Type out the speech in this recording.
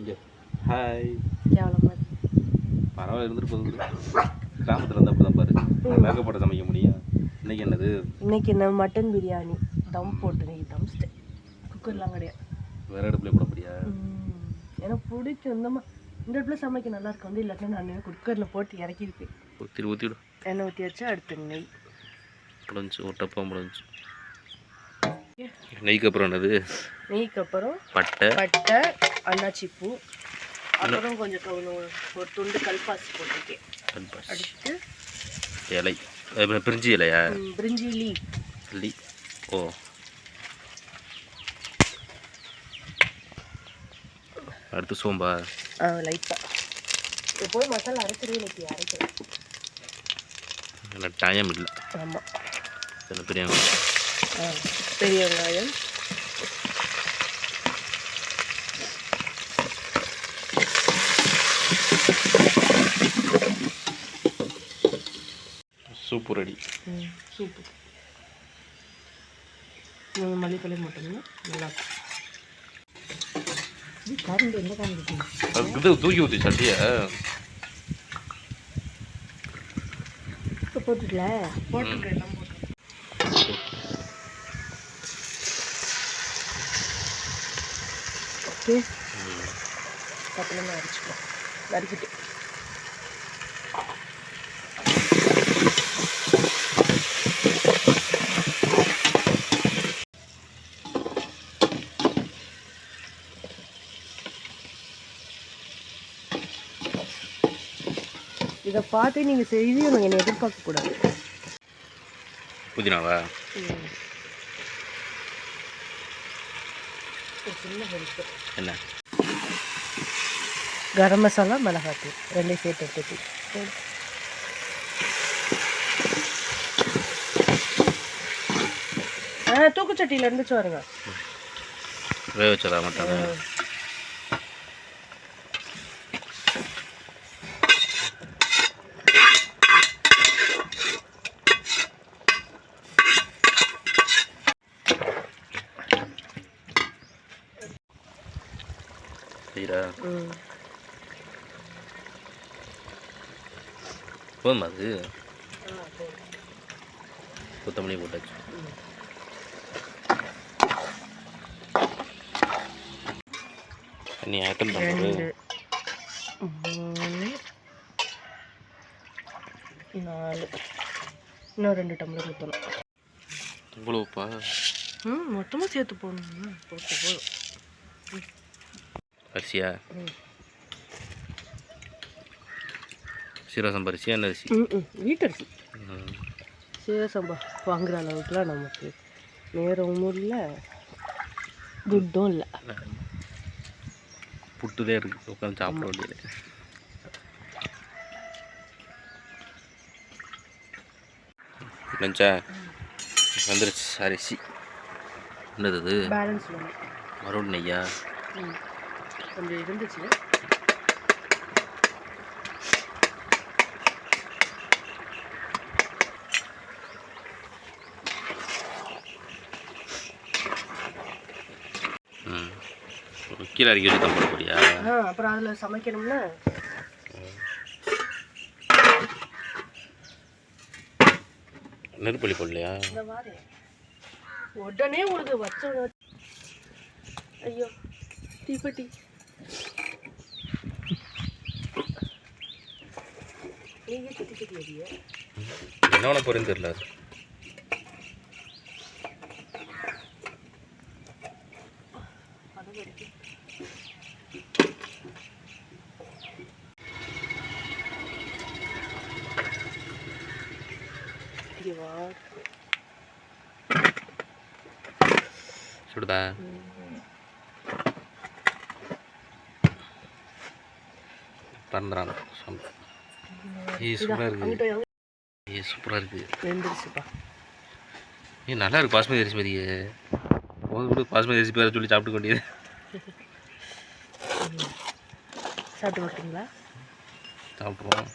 இங்கே ஹாய். கேவலமாக பரவாயில்ல, இருந்துட்டு போகுது. கிராமத்தில் இருந்தால் அப்படி தான் பாரு, மேக்கப் போட்டு சமைக்க முடியும். இன்னைக்கு என்னது? இன்னைக்கு என்ன மட்டன் பிரியாணி தம் போட்டு, தம் ஸ்டே குக்கர்லாம் கிடையாது, வேறு அடுப்புல போட முடியா? எனக்கு பிடிக்கும் இந்த இடத்துல சமைக்க நல்லா இருக்கும் வந்து. இல்லாட்டினா நான் குக்கரில் போட்டு இறக்கிருப்பேன். ஊற்றிடும். எண்ணெய் ஊற்றி வச்சு அடுத்து நெய் முடிஞ்சு ஒரு டப்பா முடிஞ்சு. நெய்க்கு அப்புறம் என்னது? நெய்க்கு அப்புறம் பட்டை அன்னாச்சி பூ, அப்புறம் கொஞ்சம் ஒரு துண்டு கல்பாசி போட்டிருக்கேன். அடுத்து இலை, பிரிஞ்சி இலையா? பிரிஞ்சி லீ. ஓ, அடுத்து சோம்பா. லைட்டாக எப்போதும் மசாலா அரைச்சிருவே, இன்னைக்கு அரைக்கிறேன். எனக்கு டைம் இல்லை. ஆமாம், பெரிய பெரிய வெங்காயம், சூப்பு ரெடி. சூப்பு மல்லிப்பள்ளி மட்டும்னா நல்லாயிருக்கும். கரண்ட் என்ன கரண்ட் இது தூக்கி ஊற்றி சட்டியை போட்டுக்கல, போட்டுக்க எல்லாம் போட்டு ஓகே. பக்கத்தில் அரைச்சிக்கலாம், நறுக்கிட்டு இதை பார்த்து நீங்கள் செய்யணும், என்னை எதிர்பார்க்கக்கூடாது. புதினாவா? சின்ன ஹெல்ப்பு என்ன? கரம் மசாலா, மிளகாத்தூள் ரெண்டையும் சேர்த்து எடுத்து தூக்குச்சட்டியில் இருந்துச்சு வருங்க. வேக வச்சதா மட்டும்? போதுமா அது? கொத்தமல்லி போட்டாச்சு. நீ ஆட்டம் பண்ணுறது 3 4 இன்னும் 2 டம்ளர் ஊற்றணும். இவ்வளோப்பா? மொத்தமாக சேர்த்து போடணும். போட்டு போதும். அரிசியா? சீரக அரிசியா? என்ன அரிசி? வீட்டரிசி. சீரக வாங்குற அளவுக்குலாம் நமக்கு நேரமும் இல்லை, துட்டும் இல்லை. புட்டுதே இருக்குது, உட்காந்து சாப்பிட வேண்டியது. நினச்சா வந்துருச்சு அரிசி. என்னது அது? பேலன்ஸ் மறுபடியும் நெய்யா? கொஞ்சம் இருந்துச்சு. கீழே அரிக்கி வச்சு தான் போடக்கூடியா? அப்புறம் அதில் சமைக்கணும்னா நெருப்பள்ளி போடலையா? உடனே உங்களுக்கு வச்ச. ஐயோ தீப்பெட்டி. நீங்கள் தீப்பெட்டி எரிய என்ன பண்ண போகிறேன்னு தெரியல. சுடுதா? பறந்துறாங்க. சூப்பராக இருக்குது. சூப்பராக இருக்குது. நல்லா இருக்கு. பாஸ்மதி அரிசி மாதிரியே போது. பாஸ்மதி அரிசி பேரை சொல்லி சாப்பிட்டு வேண்டியது. சாப்பிட்டு பார்த்தீங்களா? சாப்பிட்ருவோம்.